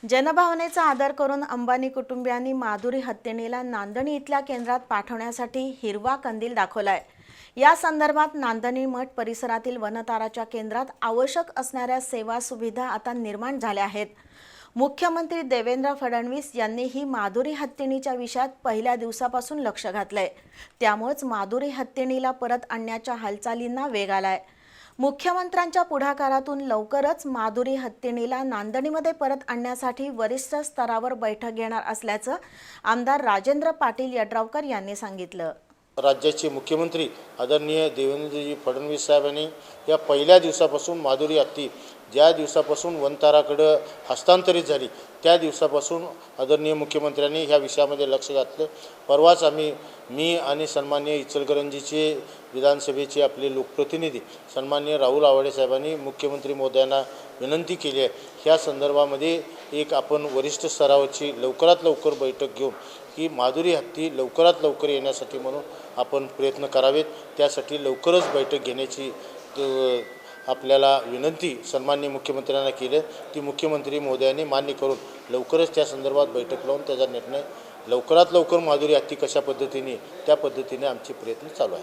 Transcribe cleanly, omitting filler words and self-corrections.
जनभावनेचा आदर करून अंबानी कुटुंबियांनी माधुरी हत्तीणीला नांदणी इथल्या केंद्रात पाठवण्यासाठी हिरवा कंदील दाखवलाय। या संदर्भात नांदणी मठ परिसरातील वनताराच्या केंद्रात आवश्यक असणाऱ्या सेवा सुविधा आता निर्माण झाल्या आहेत। मुख्यमंत्री देवेंद्र फडणवीस यांनी ही माधुरी हत्तीणीच्या विषयात पहिल्या दिवसापासून लक्ष घातलंय। त्यामुळेच माधुरी हत्तीणीला परत आणण्याच्या हालचालींना वेग आलाय। मुख्यमंत्र्यांच्या पुढाकारातून लवकरच माधुरी हत्तीणीला नांदणीमध्ये परत आणण्यासाठी वरिष्ठ स्तरावर बैठक घेणार असल्याचं आमदार राजेंद्र पाटील यड्रावकर यांनी सांगितलं। राज्याचे मुख्यमंत्री आदरणीय देवेंद्रजी फडणवीस साहेबांनी या पहिल्या दिवसापासून माधुरी हत्ती ज्या दिवसापासून वनताराकडे हस्तांतरित झाली त्या दिवसापासून आदरणीय मुख्यमंत्र्यांनी ह्या विषयामध्ये लक्ष घातलं। परवाच मी आणि सन्माननीय इचलकरंजीचे विधानसभेचे आपले लोकप्रतिनिधी सन्माननीय राहुल आवाडे साहेबांनी मुख्यमंत्री महोदयांना विनंती केली आहे। ह्या संदर्भामध्ये एक आपण वरिष्ठ स्तरावरची लवकरात लवकर बैठक घेऊन की माधुरी हत्ती लवकरात लवकर येण्यासाठी म्हणून आपण प्रयत्न करावेत। त्यासाठी लवकरच बैठक घेण्याची आपल्याला विनंती सन्माननीय मुख्यमंत्र्यांना केली। ती मुख्यमंत्री महोदयांनी मान्य करून लवकरच त्या संदर्भात बैठक लावून त्याचा निर्णय लवकरात लवकर माधुरी हत्ती कशा पद्धतीने त्या पद्धतीने आमचे प्रयत्न चालू आहेत।